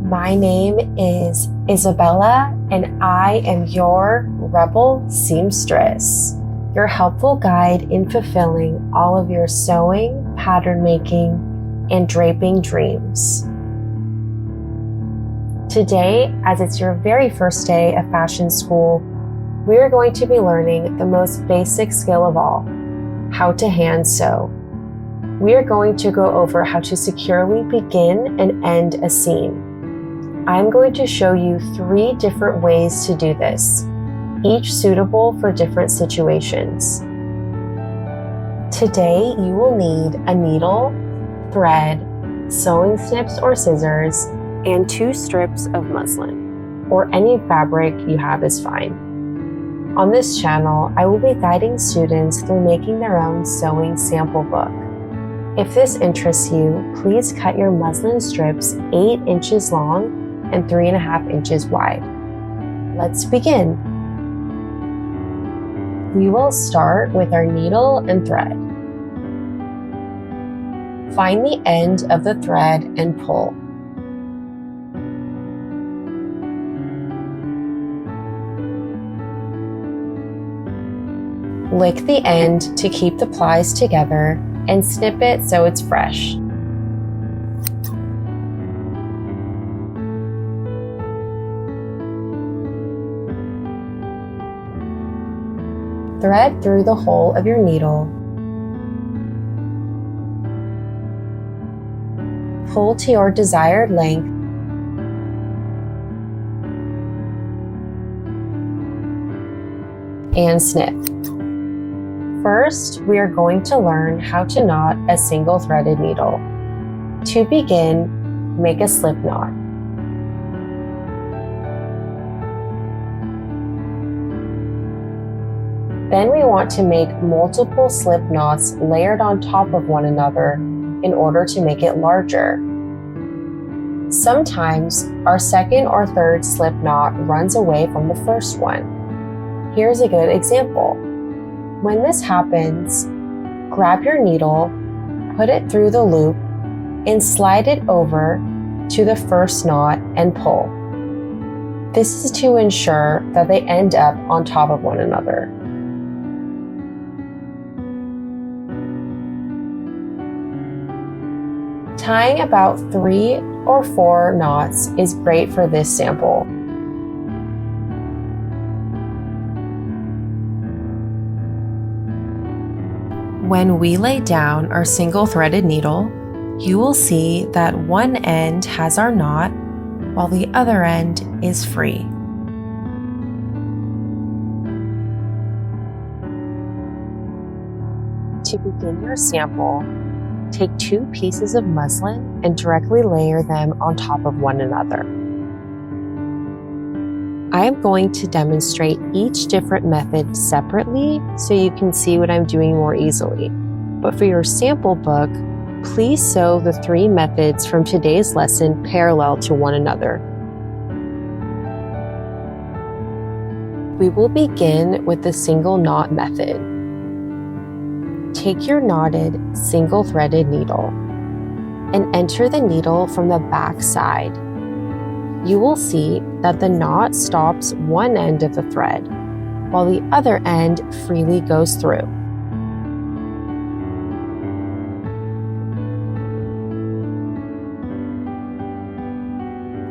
My name is Isabella, and I am your Rebel Seamstress, your helpful guide in fulfilling all of your sewing, pattern making, and draping dreams. Today, as it's your very first day of fashion school, we are going to be learning the most basic skill of all, how to hand sew. We are going to go over how to securely begin and end a seam. I'm going to show you 3 different ways to do this, each suitable for different situations. Today, you will need a needle, thread, sewing snips or scissors, and 2 strips of muslin, or any fabric you have is fine. On this channel, I will be guiding students through making their own sewing sample book. If this interests you, please cut your muslin strips 8 inches long and 3.5 inches wide. Let's begin. We will start with our needle and thread. Find the end of the thread and pull. Lick the end to keep the plies together and snip it so it's fresh. Thread through the hole of your needle. Pull to your desired length. And snip. First, we are going to learn how to knot a single threaded needle. To begin, make a slip knot. Then we want to make multiple slip knots layered on top of one another in order to make it larger. Sometimes our second or third slip knot runs away from the first one. Here's a good example. When this happens, grab your needle, put it through the loop, and slide it over to the first knot and pull. This is to ensure that they end up on top of one another. Tying about 3 or 4 knots is great for this sample. When we lay down our single threaded needle, you will see that one end has our knot while the other end is free. To begin your sample, take 2 pieces of muslin and directly layer them on top of one another. I am going to demonstrate each different method separately so you can see what I'm doing more easily. But for your sample book, please sew the 3 methods from today's lesson parallel to one another. We will begin with the single knot method. Take your knotted, single-threaded needle and enter the needle from the back side. You will see that the knot stops one end of the thread, while the other end freely goes through.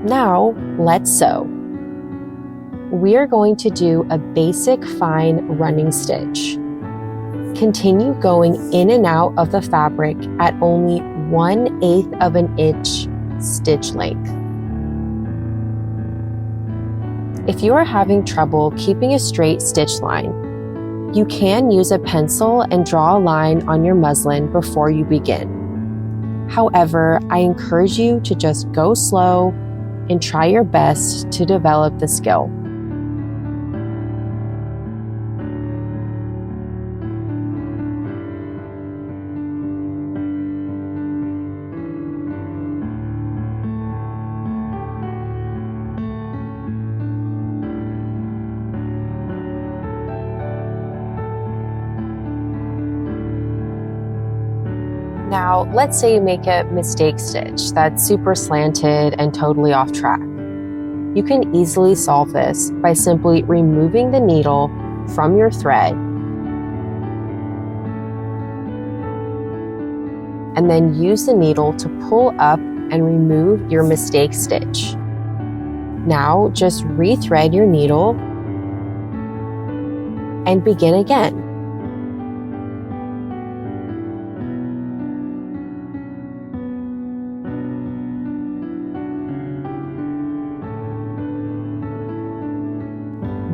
Now, let's sew. We are going to do a basic fine running stitch. Continue going in and out of the fabric at only 1/8 of an inch stitch length. If you are having trouble keeping a straight stitch line, you can use a pencil and draw a line on your muslin before you begin. However, I encourage you to just go slow and try your best to develop the skill. Now let's say you make a mistake stitch that's super slanted and totally off track. You can easily solve this by simply removing the needle from your thread and then use the needle to pull up and remove your mistake stitch. Now just rethread your needle and begin again.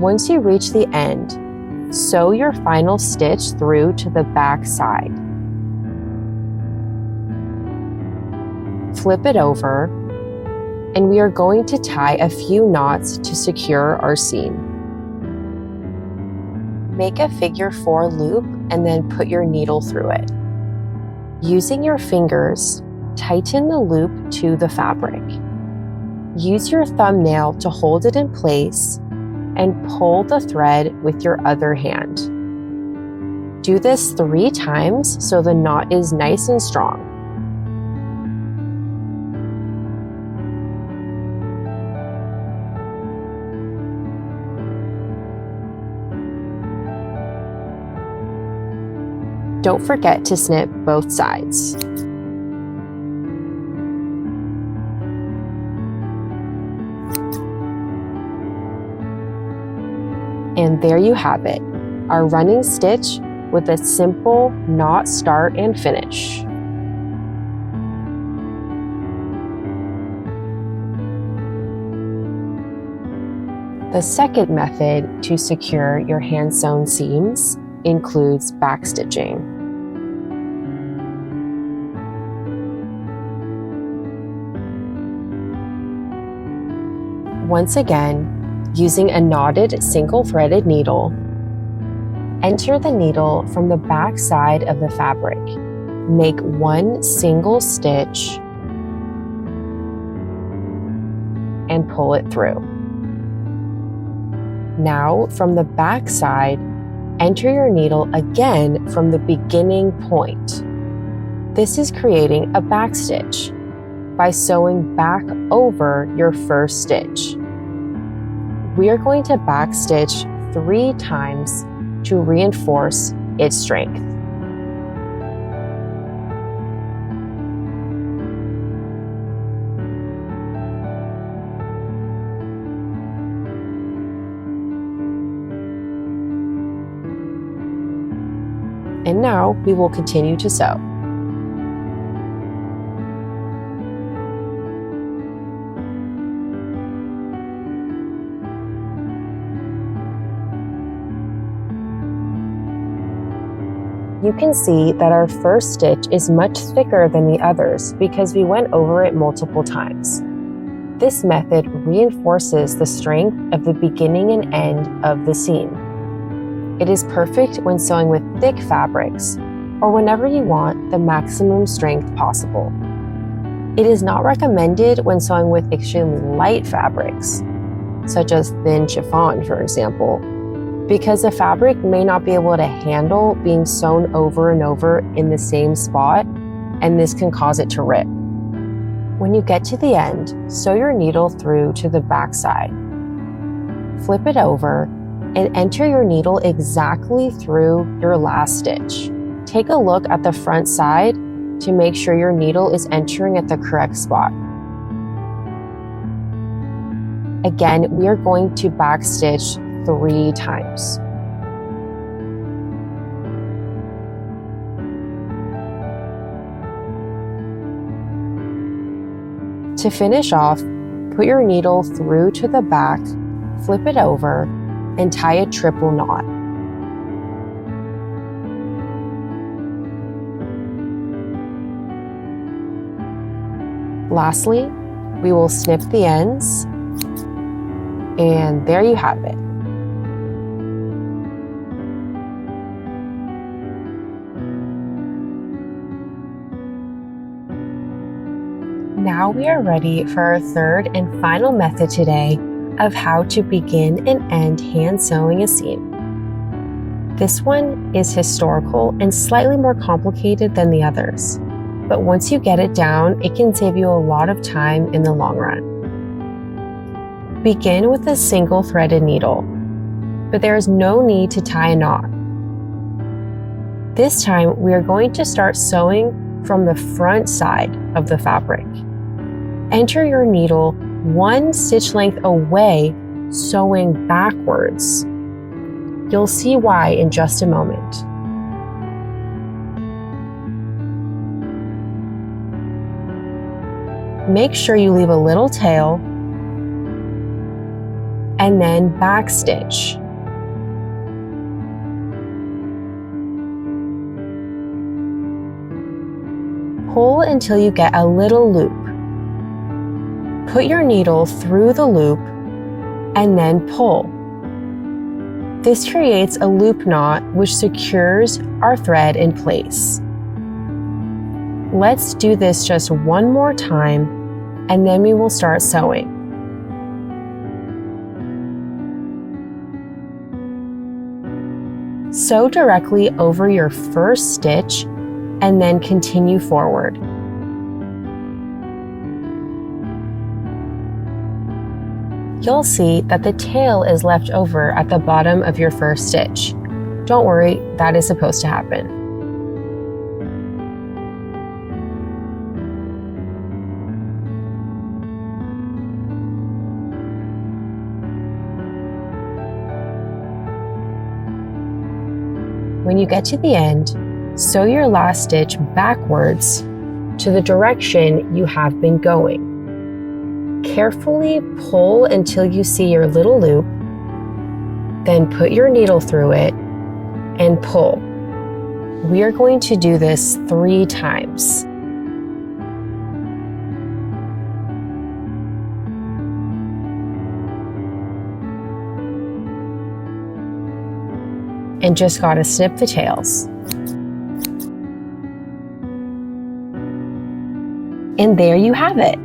Once you reach the end, sew your final stitch through to the back side. Flip it over, and we are going to tie a few knots to secure our seam. Make a figure 4 loop and then put your needle through it. Using your fingers, tighten the loop to the fabric. Use your thumbnail to hold it in place and pull the thread with your other hand. Do this 3 times so the knot is nice and strong. Don't forget to snip both sides. And there you have it, our running stitch with a simple knot start and finish. The second method to secure your hand-sewn seams includes backstitching. Once again, using a knotted single-threaded needle, enter the needle from the back side of the fabric. Make 1 single stitch and pull it through. Now, from the back side, enter your needle again from the beginning point. This is creating a backstitch by sewing back over your first stitch. We are going to backstitch 3 times to reinforce its strength. And now we will continue to sew. You can see that our first stitch is much thicker than the others because we went over it multiple times. This method reinforces the strength of the beginning and end of the seam. It is perfect when sewing with thick fabrics or whenever you want the maximum strength possible. It is not recommended when sewing with extremely light fabrics, such as thin chiffon, for example, because the fabric may not be able to handle being sewn over and over in the same spot, and this can cause it to rip. When you get to the end, sew your needle through to the back side. Flip it over and enter your needle exactly through your last stitch. Take a look at the front side to make sure your needle is entering at the correct spot. Again, we are going to backstitch 3 times. To finish off, put your needle through to the back, flip it over, and tie a triple knot. Lastly, we will snip the ends, and there you have it. Now we are ready for our third and final method today of how to begin and end hand sewing a seam. This one is historical and slightly more complicated than the others. but once you get it down, it can save you a lot of time in the long run. Begin with a single threaded needle, but there is no need to tie a knot. This time, we are going to start sewing from the front side of the fabric. Enter your needle 1 stitch length away, sewing backwards. You'll see why in just a moment. Make sure you leave a little tail and then backstitch. Pull until you get a little loop. Put your needle through the loop and then pull. This creates a loop knot which secures our thread in place. Let's do this just one more time and then we will start sewing. Sew directly over your first stitch and then continue forward. You'll see that the tail is left over at the bottom of your first stitch. Don't worry, that is supposed to happen. When you get to the end, sew your last stitch backwards to the direction you have been going. Carefully pull until you see your little loop, then put your needle through it and pull. We are going to do this 3 times. And just gotta snip the tails. And there you have it.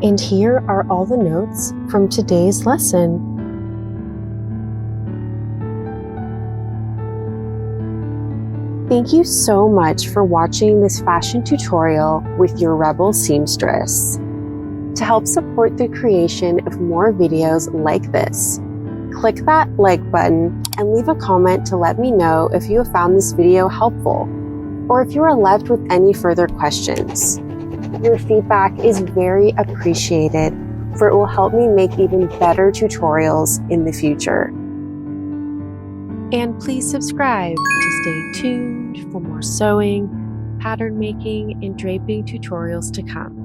And here are all the notes from today's lesson. Thank you so much for watching this fashion tutorial with your Rebel Seamstress. To help support the creation of more videos like this, click that like button and leave a comment to let me know if you have found this video helpful or if you are left with any further questions. Your feedback is very appreciated, for it will help me make even better tutorials in the future. And please subscribe to stay tuned for more sewing, pattern making, and draping tutorials to come.